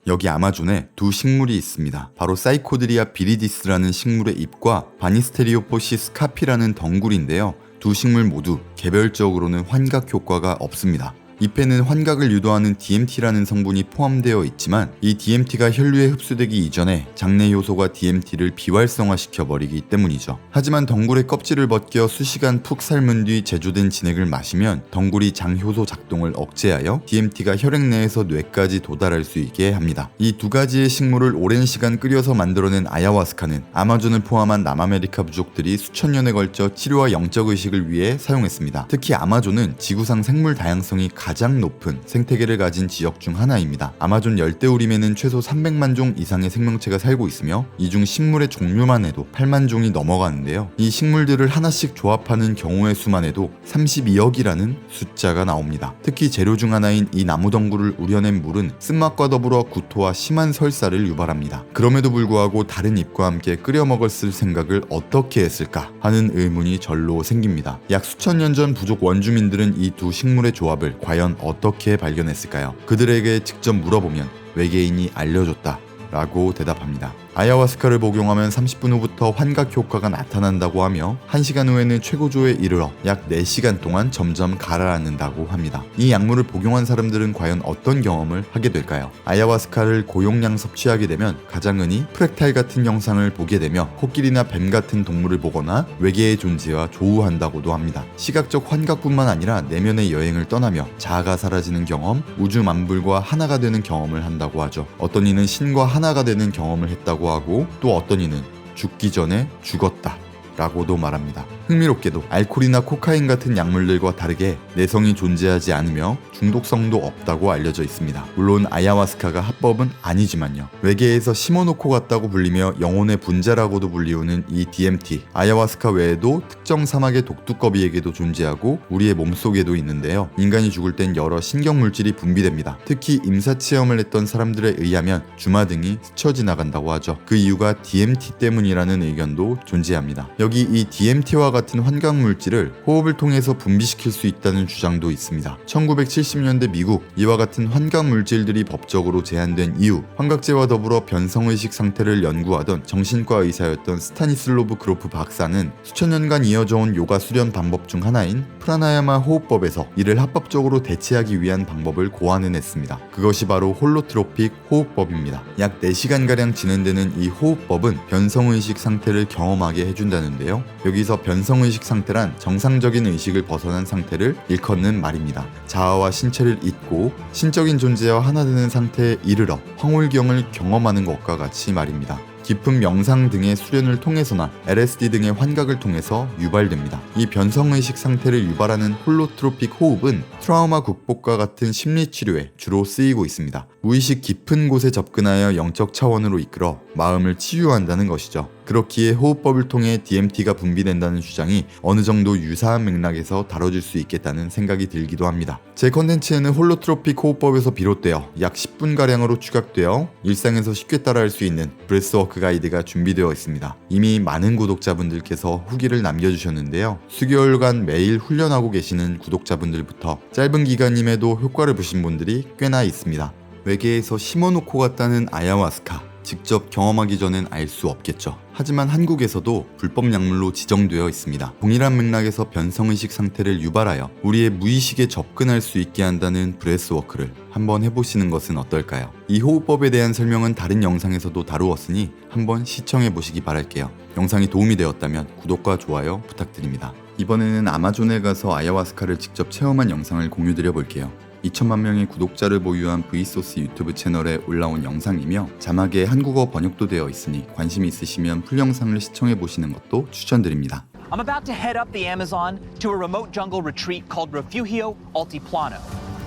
여기 아마존에 두 식물이 있습니다. 바로 사이코드리아 비리디스라는 식물의 잎과 바니스테리오포시스 카피라는 덩굴인데요. 두 식물 모두 개별적으로는 환각 효과가 없습니다. 잎에는 환각을 유도하는 DMT라는 성분이 포함되어 있지만 이 DMT가 혈류에 흡수되기 이전에 장내 효소가 DMT를 비활성화시켜버리기 때문이죠. 하지만 덩굴의 껍질을 벗겨 수시간 푹 삶은 뒤 제조된 진액을 마시면 덩굴이 장효소 작동을 억제하여 DMT가 혈액 내에서 뇌까지 도달할 수 있게 합니다. 이 두 가지의 식물을 오랜 시간 끓여서 만들어낸 아야와스카는 아마존을 포함한 남아메리카 부족들이 수천 년에 걸쳐 치료와 영적 의식을 위해 사용했습니다. 특히 아마존은 지구상 생물 다양성이 가장 높은 생태계를 가진 지역 중 하나입니다. 아마존 열대우림에는 최소 300만 종 이상의 생명체가 살고 있으며 이 중 식물의 종류만 해도 8만 종이 넘어가는데요. 이 식물들을 하나씩 조합하는 경우의 수만 해도 32억이라는 숫자가 나옵니다. 특히 재료 중 하나인 이 나무 덩굴을 우려낸 물은 쓴맛과 더불어 구토와 심한 설사를 유발합니다. 그럼에도 불구하고 다른 잎과 함께 끓여 먹었을 생각을 어떻게 했을까 하는 의문이 절로 생깁니다. 약 수천 년 전 부족 원주민들은 이 두 식물의 조합을 과연 어떻게 발견했을까요? 그들에게 직접 물어보면 외계인이 알려줬다 라고 대답합니다. 아야와스카를 복용하면 30분 후부터 환각 효과가 나타난다고 하며 1시간 후에는 최고조에 이르러 약 4시간 동안 점점 가라앉는다고 합니다. 이 약물을 복용한 사람들은 과연 어떤 경험을 하게 될까요? 아야와스카를 고용량 섭취하게 되면 가장 흔히 프랙탈 같은 영상을 보게 되며 코끼리나 뱀 같은 동물을 보거나 외계의 존재와 조우한다고도 합니다. 시각적 환각뿐만 아니라 내면의 여행을 떠나며 자아가 사라지는 경험, 우주 만물과 하나가 되는 경험을 한다고 하죠. 어떤 이는 신과 하나가 되는 경험을 했다고 하고 또 어떤 이는 죽기 전에 죽었다 라고도 말합니다. 흥미롭게도 알코올이나 코카인 같은 약물들과 다르게 내성이 존재하지 않으며 중독성도 없다고 알려져 있습니다. 물론 아야와스카가 합법은 아니지만요. 외계에서 심어놓고 같다고 불리며 영혼의 분자라고도 불리우는 이 DMT, 아야와스카 외에도 특정 사막의 독두꺼비에게도 존재하고 우리의 몸속에도 있는데요. 인간이 죽을 땐 여러 신경물질이 분비됩니다. 특히 임사체험을 했던 사람들에 의하면 주마등이 스쳐 지나간다고 하죠. 그 이유가 DMT 때문이라는 의견도 존재합니다. 여기 이 DMT와 같은 환각 물질을 호흡을 통해서 분비시킬 수 있다는 주장도 있습니다. 1970년대 미국, 이와 같은 환각 물질들이 법적으로 제한된 이후 환각제와 더불어 변성의식 상태를 연구하던 정신과 의사였던 스타니슬로브 그로프 박사는 수천 년간 이어져 온 요가 수련 방법 중 하나인 프라나야마 호흡법에서 이를 합법적으로 대체하기 위한 방법을 고안해냈습니다. 그것이 바로 홀로트로픽 호흡법입니다. 약 4시간가량 진행되는 이 호흡법은 변성의식 상태를 경험하게 해준다는데요. 여기서 변성의식 상태란 정상적인 의식을 벗어난 상태를 일컫는 말입니다. 자아와 신체를 잊고 신적인 존재와 하나 되는 상태에 이르러 황홀경을 경험하는 것과 같이 말입니다. 깊은 명상 등의 수련을 통해서나 LSD 등의 환각을 통해서 유발됩니다. 이 변성의식 상태를 유발하는 홀로트로픽 호흡은 트라우마 극복과 같은 심리치료에 주로 쓰이고 있습니다. 무의식 깊은 곳에 접근하여 영적 차원으로 이끌어 마음을 치유한다는 것이죠. 그렇기에 호흡법을 통해 DMT가 분비된다는 주장이 어느 정도 유사한 맥락에서 다뤄질 수 있겠다는 생각이 들기도 합니다. 제 컨텐츠에는 홀로트로픽 호흡법에서 비롯되어 약 10분가량으로 추각되어 일상에서 쉽게 따라할 수 있는 브레스워크 가이드가 준비되어 있습니다. 이미 많은 구독자분들께서 후기를 남겨주셨는데요. 수개월간 매일 훈련하고 계시는 구독자분들부터 짧은 기간임에도 효과를 보신 분들이 꽤나 있습니다. 외계에서 심어놓고 갔다는 아야와스카, 직접 경험하기 전엔 알 수 없겠죠. 하지만 한국에서도 불법 약물로 지정되어 있습니다. 동일한 맥락에서 변성의식 상태를 유발하여 우리의 무의식에 접근할 수 있게 한다는 브레스워크를 한번 해보시는 것은 어떨까요? 이 호흡법에 대한 설명은 다른 영상에서도 다루었으니 한번 시청해보시기 바랄게요. 영상이 도움이 되었다면 구독과 좋아요 부탁드립니다. 이번에는 아마존에 가서 아야와스카를 직접 체험한 영상을 공유드려 볼게요. 2천만 명의 구독자를 보유한 V소스 유튜브 채널에 올라온 영상이며 자막에 한국어 번역도 되어 있으니 관심 있으시면 풀 영상을 시청해 보시는 것도 추천드립니다. I'm about to head up the Amazon to a remote jungle retreat called Refugio Altiplano,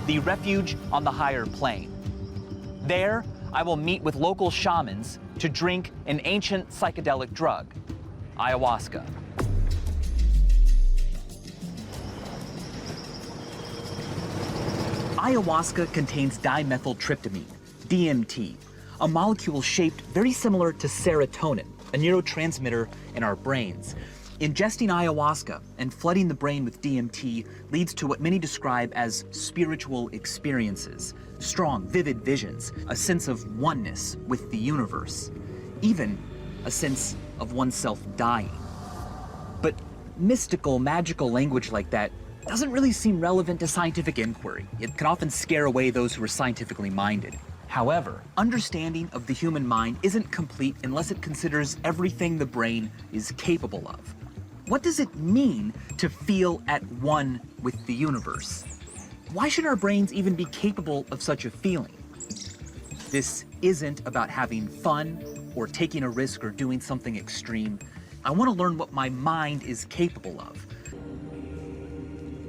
the refuge on the higher plane. There, I will meet with local shamans to drink an ancient psychedelic drug, ayahuasca. Ayahuasca contains dimethyltryptamine, DMT, a molecule shaped very similar to serotonin, a neurotransmitter in our brains. Ingesting ayahuasca and flooding the brain with DMT leads to what many describe as spiritual experiences, strong, vivid visions, a sense of oneness with the universe, even a sense of oneself dying. But mystical, magical language like that doesn't really seem relevant to scientific inquiry. It can often scare away those who are scientifically minded. However, understanding of the human mind isn't complete unless it considers everything the brain is capable of. What does it mean to feel at one with the universe? Why should our brains even be capable of such a feeling? This isn't about having fun or taking a risk or doing something extreme. I want to learn what my mind is capable of.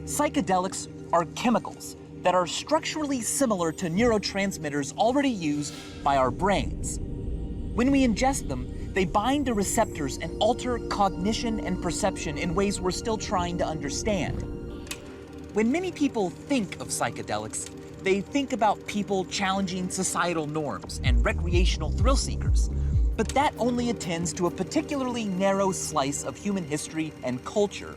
Psychedelics are chemicals that are structurally similar to neurotransmitters already used by our brains. When we ingest them, they bind to receptors and alter cognition and perception in ways we're still trying to understand. When many people think of psychedelics, they think about people challenging societal norms and recreational thrill seekers. But that only attends to a particularly narrow slice of human history and culture.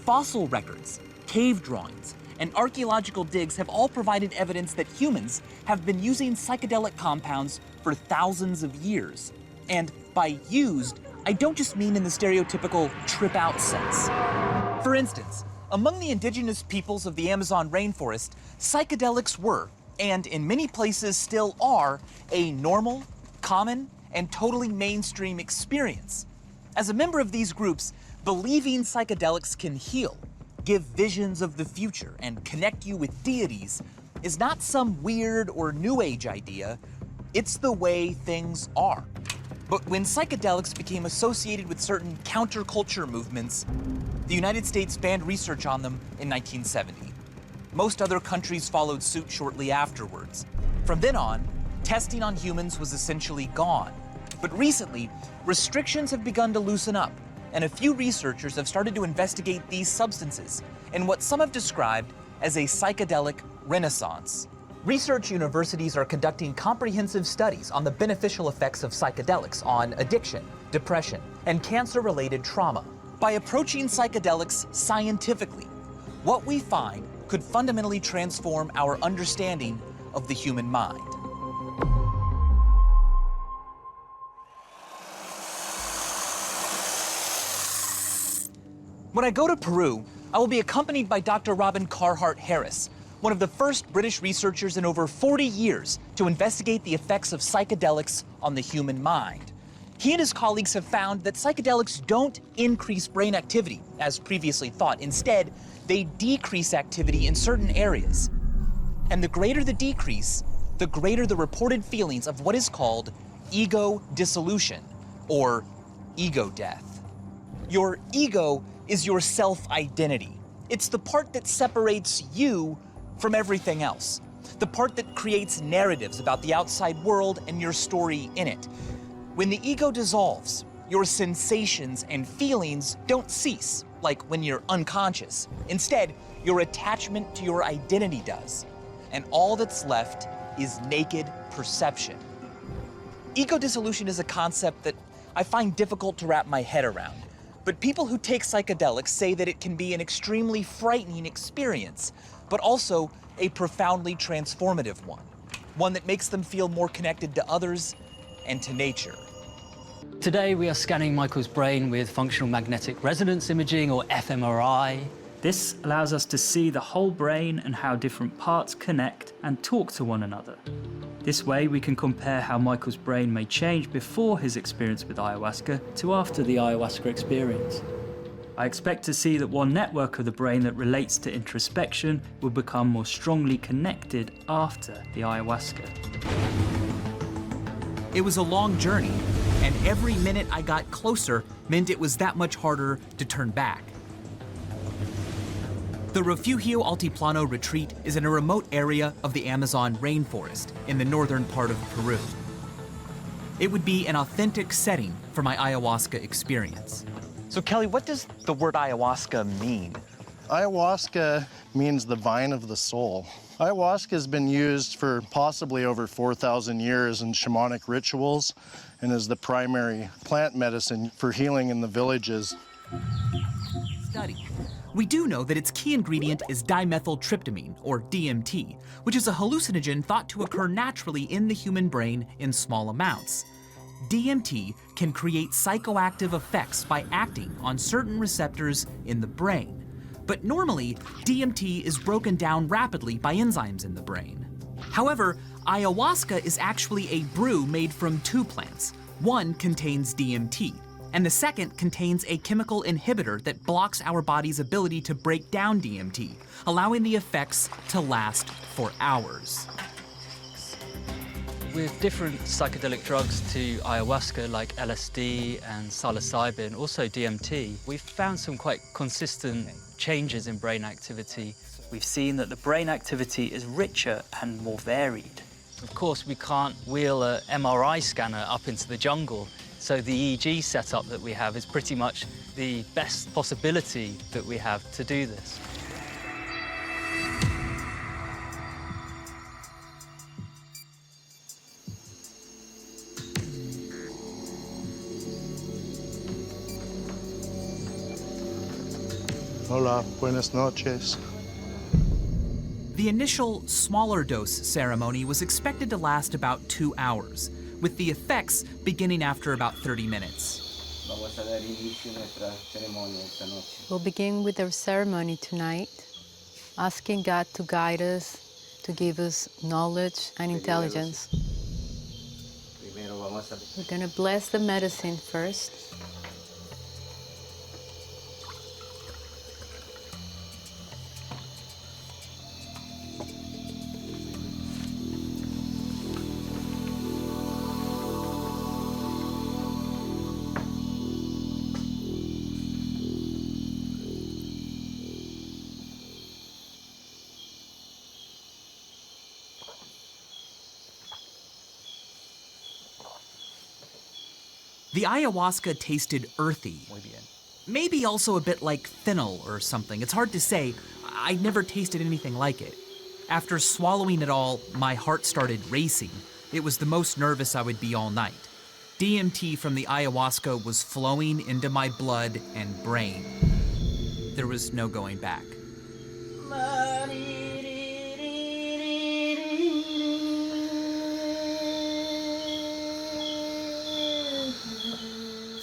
Fossil records, cave drawings, and archaeological digs have all provided evidence that humans have been using psychedelic compounds for thousands of years. And by used, I don't just mean in the stereotypical trip out sense. For instance, among the indigenous peoples of the Amazon rainforest, psychedelics were, and in many places still are, a normal, common, and totally mainstream experience. As a member of these groups, believing psychedelics can heal, give visions of the future, and connect you with deities is not some weird or new age idea, it's the way things are. But when psychedelics became associated with certain counterculture movements, the United States banned research on them in 1970. Most other countries followed suit shortly afterwards. From then on, testing on humans was essentially gone. But recently, restrictions have begun to loosen up, and a few researchers have started to investigate these substances in what some have described as a psychedelic renaissance. Research universities are conducting comprehensive studies on the beneficial effects of psychedelics on addiction, depression, and cancer-related trauma. By approaching psychedelics scientifically, what we find could fundamentally transform our understanding of the human mind. When I go to Peru, I will be accompanied by Dr. Robin Carhart Harris, one of the first British researchers in over 40 years to investigate the effects of psychedelics on the human mind. He and his colleagues have found that psychedelics don't increase brain activity, as previously thought. Instead, they decrease activity in certain areas. And the greater the decrease, the greater the reported feelings of what is called ego dissolution, or ego death. Your ego is your self-identity. It's the part that separates you from everything else. The part that creates narratives about the outside world and your story in it. When the ego dissolves, your sensations and feelings don't cease, like when you're unconscious. Instead, your attachment to your identity does. And all that's left is naked perception. Ego dissolution is a concept that I find difficult to wrap my head around. But people who take psychedelics say that it can be an extremely frightening experience, but also a profoundly transformative one that makes them feel more connected to others and to nature. Today we are scanning Michael's brain with functional magnetic resonance imaging, or fMRI. This allows us to see the whole brain and how different parts connect and talk to one another. This way we can compare how Michael's brain may change before his experience with ayahuasca to after the ayahuasca experience. I expect to see that one network of the brain that relates to introspection will become more strongly connected after the ayahuasca. It was a long journey, and every minute I got closer meant it was that much harder to turn back. The Refugio Altiplano retreat is in a remote area of the Amazon rainforest in the northern part of Peru. It would be an authentic setting for my ayahuasca experience. So Kelly, what does the word ayahuasca mean? Ayahuasca means the vine of the soul. Ayahuasca has been used for possibly over 4,000 years in shamanic rituals and is the primary plant medicine for healing in the villages. Study. We do know that its key ingredient is dimethyltryptamine, or DMT, which is a hallucinogen thought to occur naturally in the human brain in small amounts. DMT can create psychoactive effects by acting on certain receptors in the brain. But normally, DMT is broken down rapidly by enzymes in the brain. However, ayahuasca is actually a brew made from two plants. One contains DMT, and the second contains a chemical inhibitor that blocks our body's ability to break down DMT, allowing the effects to last for hours. With different psychedelic drugs to ayahuasca, like LSD and psilocybin, also DMT, we've found some quite consistent changes in brain activity. We've seen that the brain activity is richer and more varied. Of course, we can't wheel a MRI scanner up into the jungle, so the EEG setup that we have is pretty much the best possibility that we have to do this. Hola, buenas noches. The initial smaller dose ceremony was expected to last about 2 hours, with the effects beginning after about 30 minutes. Vamos a dar inicio a nuestra ceremonia esta noche. We'll begin with our ceremony tonight, asking God to guide us, to give us knowledge and intelligence. Primero vamos a We're going to bless the medicine first. The ayahuasca tasted earthy. Maybe also a bit like fennel or something. It's hard to say. I never tasted anything like it. After swallowing it all, my heart started racing. It was the most nervous I would be all night. DMT from the ayahuasca was flowing into my blood and brain. There was no going back.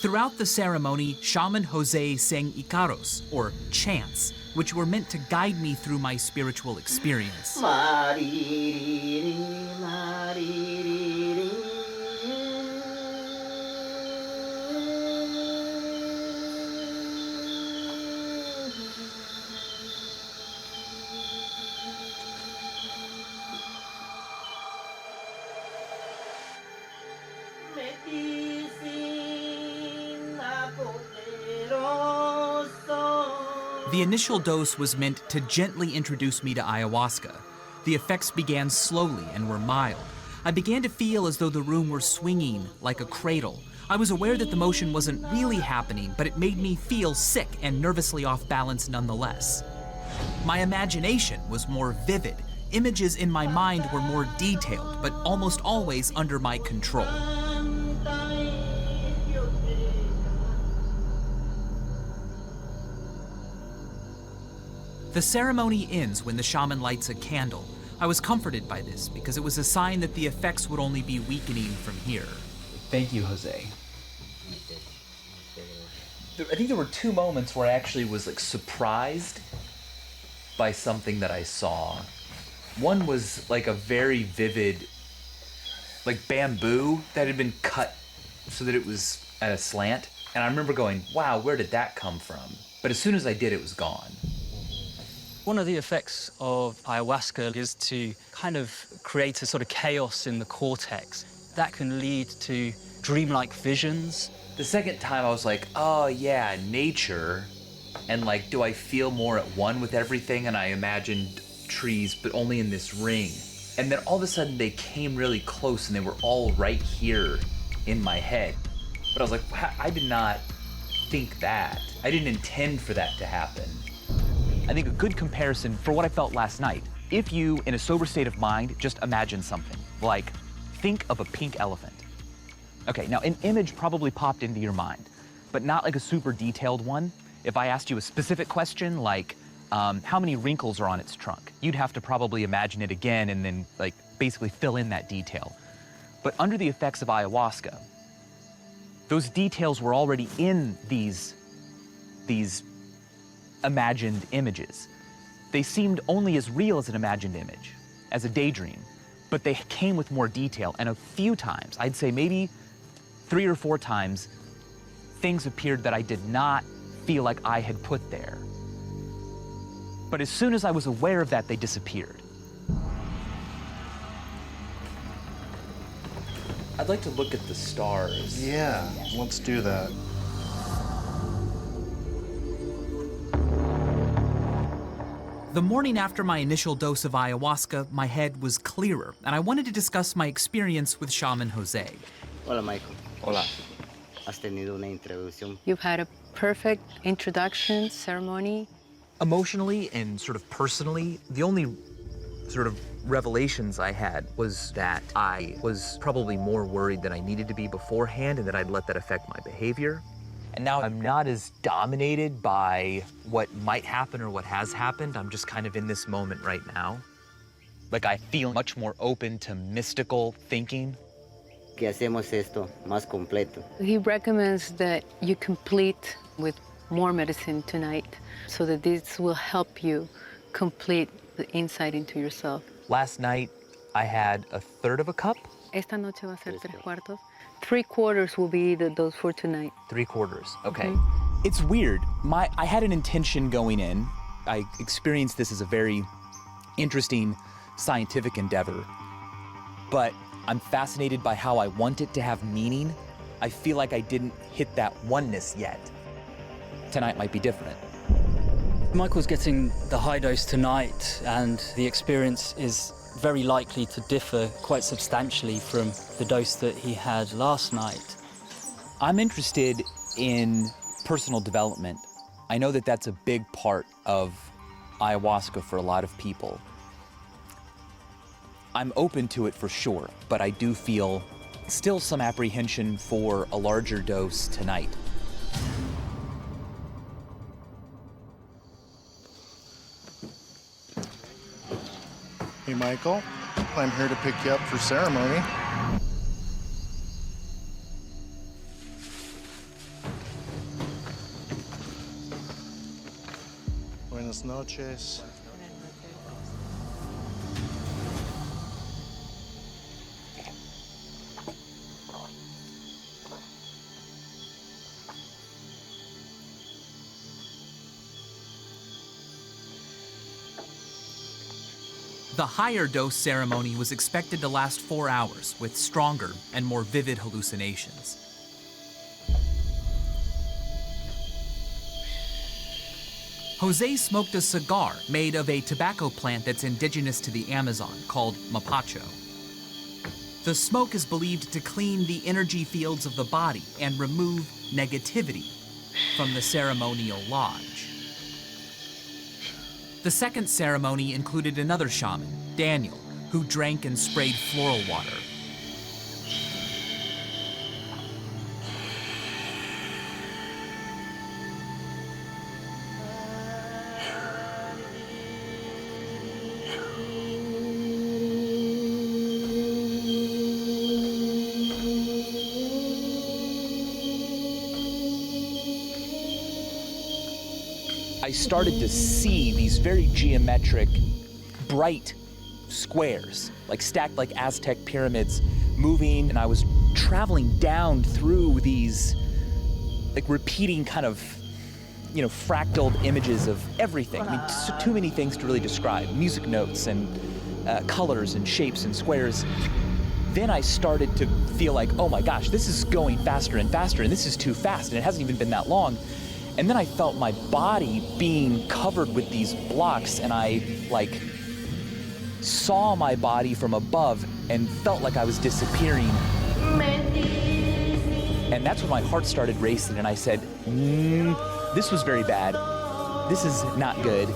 Throughout the ceremony, Shaman Jose sang icaros, or chants, which were meant to guide me through my spiritual experience. The initial dose was meant to gently introduce me to ayahuasca. The effects began slowly and were mild. I began to feel as though the room were swinging like a cradle. I was aware that the motion wasn't really happening, but it made me feel sick and nervously off balance nonetheless. My imagination was more vivid. Images in my mind were more detailed, but almost always under my control. The ceremony ends when the shaman lights a candle. I was comforted by this because it was a sign that the effects would only be weakening from here. Thank you, Jose. I think there were two moments where I actually was like surprised by something that I saw. One was like a very vivid, like bamboo that had been cut so that it was at a slant. And I remember going, wow, where did that come from? But as soon as I did, it was gone. One of the effects of ayahuasca is to kind of create a sort of chaos in the cortex. That can lead to dreamlike visions. The second time I was like, oh yeah, nature. And like, do I feel more at one with everything? And I imagined trees, but only in this ring. And then all of a sudden they came really close and they were all right here in my head. But I was like, I did not think that. I didn't intend for that to happen. I think a good comparison for what I felt last night, if you, in a sober state of mind, just imagine something, like think of a pink elephant. Okay, now an image probably popped into your mind. but not like a super detailed one. If I asked you a specific question like, how many wrinkles are on its trunk, you'd have to probably imagine it again and then like basically fill in that detail. But under the effects of ayahuasca, those details were already in these imagined images. They seemed only as real as an imagined image, as a daydream, but they came with more detail. And a few times, I'd say maybe 3 or 4 times, things appeared that I did not feel like I had put there. But as soon as I was aware of that, they disappeared. I'd like to look at the stars. Yeah, let's do that. The morning after my initial dose of ayahuasca, my head was clearer, and I wanted to discuss my experience with Shaman Jose. Hola, Michael. Hola. Has tenido una introducción. You've had a perfect introduction ceremony. Emotionally and sort of personally, the only sort of revelations I had was that I was probably more worried than I needed to be beforehand and that I'd let that affect my behavior. And now I'm not as dominated by what might happen or what has happened. I'm just kind of in this moment right now. Like I feel much more open to mystical thinking. Que hacemos esto más completo. He recommends that you complete with more medicine tonight so that this will help you complete the insight into yourself. Last night, I had a third of a cup. Esta noche va a ser 3/4. 3/4 will be the dose for tonight. 3/4, okay. It's weird. I had an intention going in. I experienced this as a very interesting scientific endeavor, but I'm fascinated by how I want it to have meaning. I feel like I didn't hit that oneness yet. Tonight might be different. Michael's getting the high dose tonight, and the experience is very likely to differ quite substantially from the dose that he had last night. I'm interested in personal development. I know that that's a big part of ayahuasca for a lot of people. I'm open to it for sure, but I do feel still some apprehension for a larger dose tonight. Hey, Michael. I'm here to pick you up for ceremony. Buenas noches. The higher dose ceremony was expected to last 4 hours with stronger and more vivid hallucinations. Jose smoked a cigar made of a tobacco plant that's indigenous to the Amazon called mapacho. The smoke is believed to clean the energy fields of the body and remove negativity from the ceremonial lodge. The second ceremony included another shaman, Daniel, who drank and sprayed floral water. I started to see these very geometric, bright squares, like stacked like Aztec pyramids, moving, and I was traveling down through these, like repeating kind of, fractaled images of everything. I mean, too many things to really describe. Music notes and colors and shapes and squares. Then I started to feel like, oh my gosh, this is going faster and faster, and this is too fast, and it hasn't even been that long. And then I felt my body being covered with these blocks, and I saw my body from above and felt like I was disappearing. And that's when my heart started racing, and I said, this was very bad. This is not good.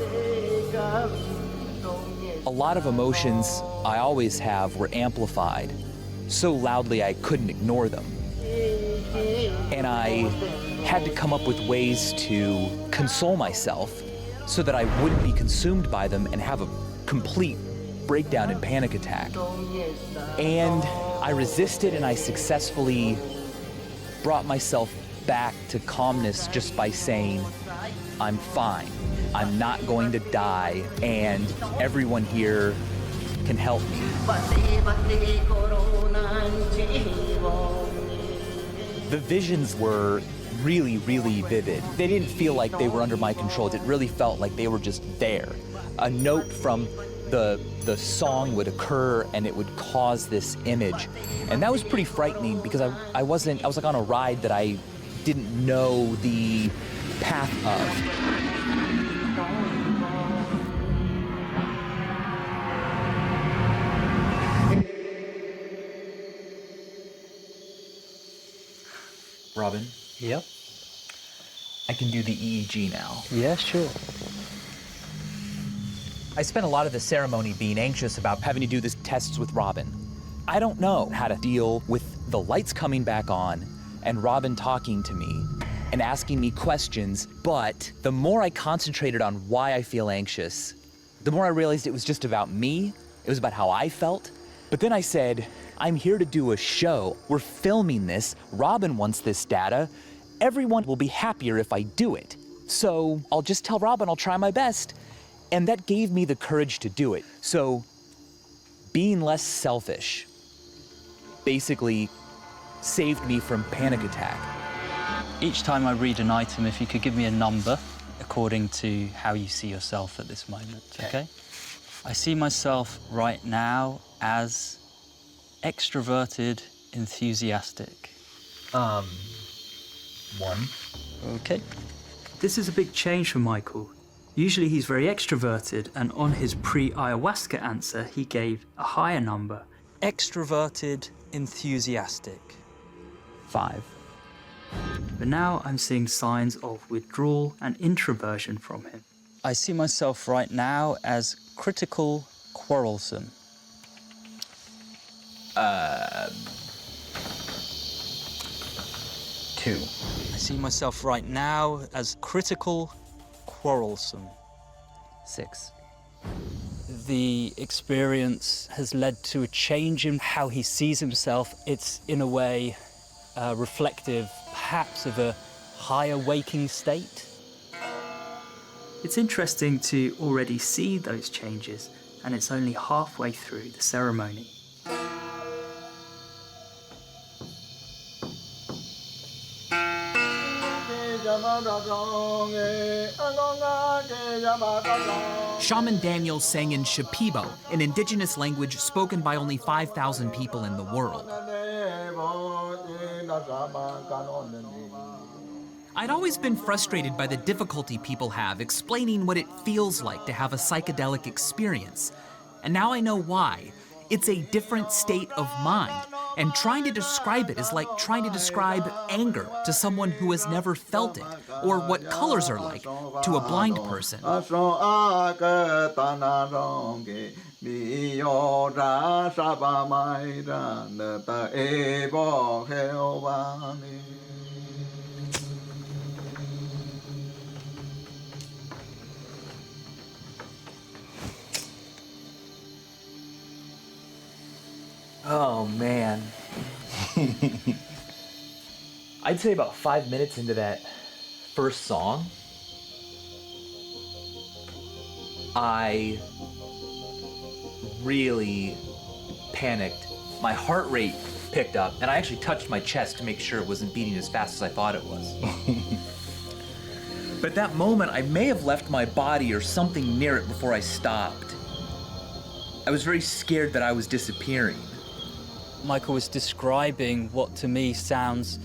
A lot of emotions I always have were amplified so loudly I couldn't ignore them. And I had to come up with ways to console myself so that I wouldn't be consumed by them and have a complete breakdown and panic attack. And I resisted, and I successfully brought myself back to calmness just by saying, I'm fine. I'm not going to die, and everyone here can help me. The visions were really, really vivid. They didn't feel like they were under my control. It really felt like they were just there. A note from the song would occur and it would cause this image. And that was pretty frightening because I was like on a ride that I didn't know the path of. Robin? Yep. I can do the EEG now. Yeah, sure. I spent a lot of the ceremony being anxious about having to do these tests with Robin. I don't know how to deal with the lights coming back on and Robin talking to me and asking me questions, but the more I concentrated on why I feel anxious, the more I realized it was just about me. It was about how I felt. But then I said, I'm here to do a show. We're filming this. Robin wants this data. Everyone will be happier if I do it. So I'll just tell Robin I'll try my best. And that gave me the courage to do it. So being less selfish basically saved me from panic attack. Each time I read an item, if you could give me a number according to how you see yourself at this moment, okay? I see myself right now as extroverted, enthusiastic. 1. Okay. This is a big change for Michael. Usually he's very extroverted, and on his pre-ayahuasca answer, he gave a higher number. Extroverted, enthusiastic. 5. But now I'm seeing signs of withdrawal and introversion from him. I see myself right now as critical, quarrelsome. 2. I see myself right now as critical, quarrelsome. 6. The experience has led to a change in how he sees himself. It's, in a way, reflective, perhaps, of a higher waking state. It's interesting to already see those changes, and it's only halfway through the ceremony. Shaman Daniel sang in Shipibo, an indigenous language spoken by only 5,000 people in the world. I'd always been frustrated by the difficulty people have explaining what it feels like to have a psychedelic experience. And now I know why. It's a different state of mind. And trying to describe it is like trying to describe anger to someone who has never felt it, or what colors are like to a blind person. Oh, man. I'd say about 5 minutes into that first song, I really panicked. My heart rate picked up, and I actually touched my chest to make sure it wasn't beating as fast as I thought it was. But that moment, I may have left my body or something near it before I stopped. I was very scared that I was disappearing. Michael was describing what to me sounds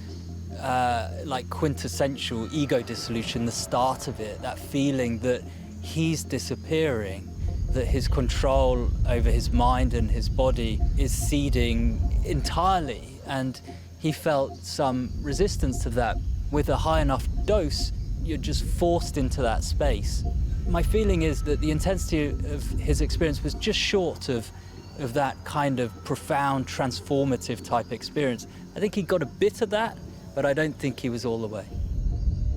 like quintessential ego dissolution, the start of it, that feeling that he's disappearing, that his control over his mind and his body is ceding entirely, and he felt some resistance to that. With a high enough dose, you're just forced into that space. My feeling is that the intensity of his experience was just short of that kind of profound, transformative type experience. I think he got a bit of that, but I don't think he was all the way.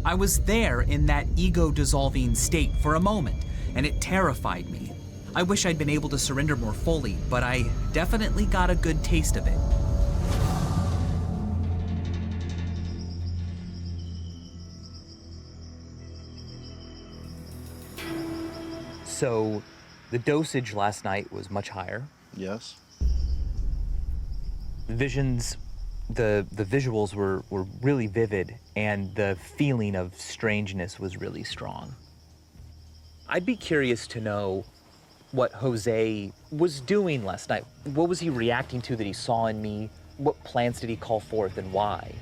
I was there in that ego-dissolving state for a moment, and it terrified me. I wish I'd been able to surrender more fully, but I definitely got a good taste of it. So the dosage last night was much higher. Yes. Visions, the visuals were really vivid, and the feeling of strangeness was really strong. I'd be curious to know what Jose was doing last night. What was he reacting to that he saw in me? What plans did he call forth and why?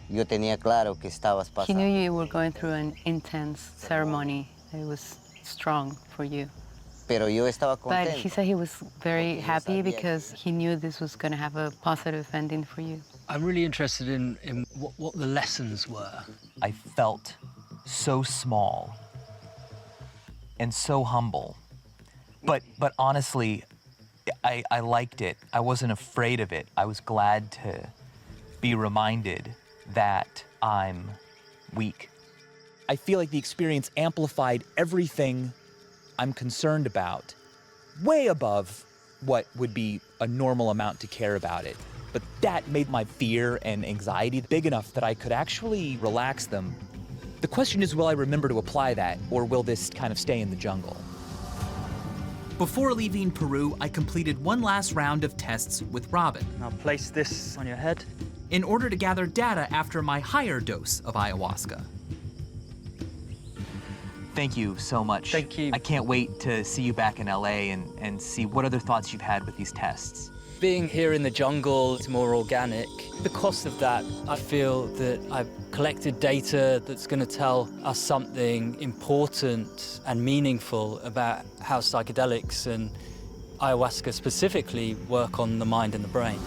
Yo tenía claro que estabas He knew pasando. you were going through an intense ceremony. It was strong for you. Pero yo estaba But he contento. said he was very happy because he knew this was going to have a positive ending for you. I'm really interested in what the lessons were. I felt so small and so humble. But honestly, I liked it. I wasn't afraid of it. I was glad to be reminded that I'm weak. I feel like the experience amplified everything I'm concerned about, way above what would be a normal amount to care about it. But that made my fear and anxiety big enough that I could actually relax them. The question is, will I remember to apply that, or will this kind of stay in the jungle? Before leaving Peru, I completed one last round of tests with Robin Now place this on your head. in order to gather data after my higher dose of ayahuasca. Thank you so much. Thank you. I can't wait to see you back in LA and see what other thoughts you've had with these tests. Being here in the jungle is more organic. Because of that, I feel that I've collected data that's going to tell us something important and meaningful about how psychedelics and ayahuasca specifically work on the mind and the brain.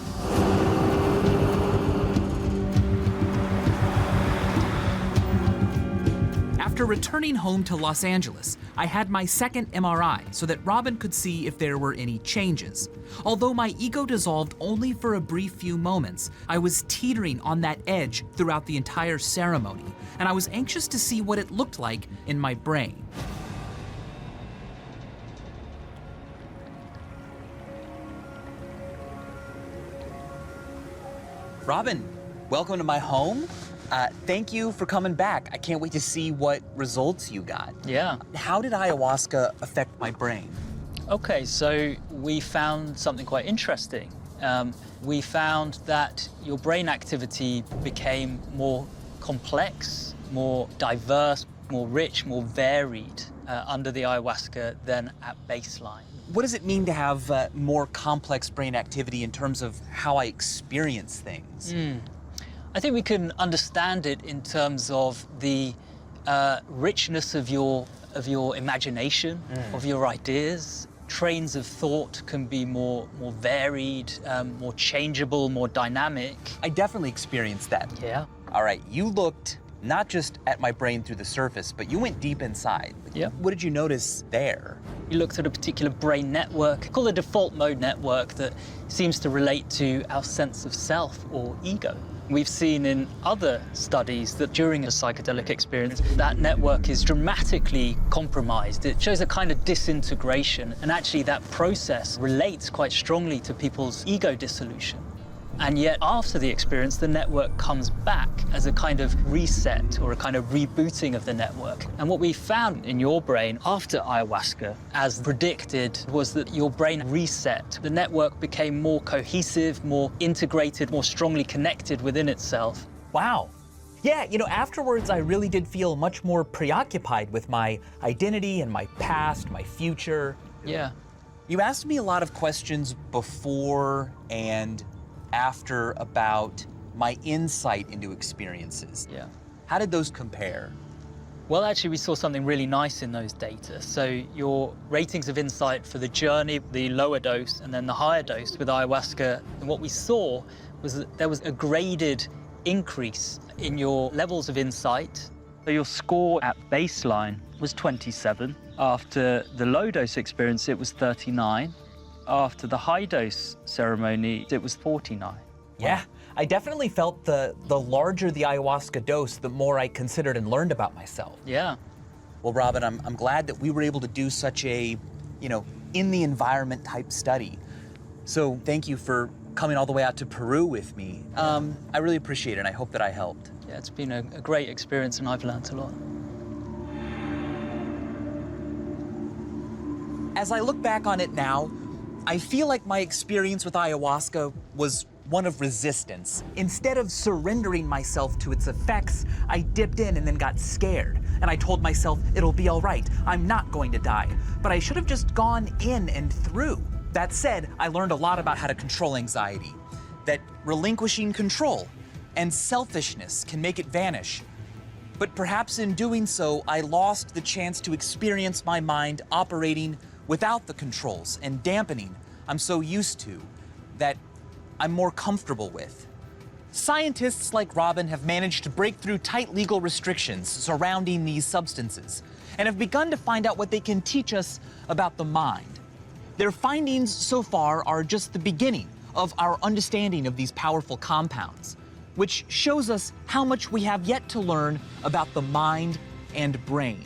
After returning home to Los Angeles, I had my second MRI so that Robin could see if there were any changes. Although my ego dissolved only for a brief few moments, I was teetering on that edge throughout the entire ceremony, and I was anxious to see what it looked like in my brain. Robin, welcome to my home. Thank you for coming back. I can't wait to see what results you got. Yeah. How did ayahuasca affect my brain? Okay, so we found something quite interesting. We found that your brain activity became more complex, more diverse, more rich, more varied under the ayahuasca than at baseline. What does it mean to have more complex brain activity in terms of how I experience things? I think we can understand it in terms of the richness of your imagination, of your ideas. Trains of thought can be more varied, more changeable, more dynamic. I definitely experienced that. Yeah. All right, you looked not just at my brain through the surface, but you went deep inside. Yeah. What did you notice there? You looked at a particular brain network called the default mode network that seems to relate to our sense of self or ego. We've seen in other studies that during a psychedelic experience, that network is dramatically compromised. It shows a kind of disintegration, and actually that process relates quite strongly to people's ego dissolution. And yet after the experience, the network comes back as a kind of reset or a kind of rebooting of the network. And what we found in your brain after ayahuasca, as predicted, was that your brain reset. The network became more cohesive, more integrated, more strongly connected within itself. Wow. Yeah, you know, afterwards I really did feel much more preoccupied with my identity and my past, my future. Yeah. You asked me a lot of questions before and after about my insight into experiences. Yeah. How did those compare? Well, actually, we saw something really nice in those data. So your ratings of insight for the journey, the lower dose, and then the higher dose with ayahuasca, and what we saw was that there was a graded increase in your levels of insight. So your score at baseline was 27. After the low dose experience, it was 39. After the high dose ceremony, it was 49. Yeah, I definitely felt the larger the ayahuasca dose, the more I considered and learned about myself. Yeah. Well, Robin, I'm glad that we were able to do such a, in the environment type study. So thank you for coming all the way out to Peru with me. I really appreciate it, and I hope that I helped. Yeah, it's been a great experience and I've learned a lot. As I look back on it now, I feel like my experience with ayahuasca was one of resistance. Instead of surrendering myself to its effects, I dipped in and then got scared. And I told myself, it'll be all right, I'm not going to die. But I should have just gone in and through. That said, I learned a lot about how to control anxiety, that relinquishing control and selfishness can make it vanish. But perhaps in doing so, I lost the chance to experience my mind operating without the controls and dampening I'm so used to, that I'm more comfortable with. Scientists like Robin have managed to break through tight legal restrictions surrounding these substances and have begun to find out what they can teach us about the mind. Their findings so far are just the beginning of our understanding of these powerful compounds, which shows us how much we have yet to learn about the mind and brain.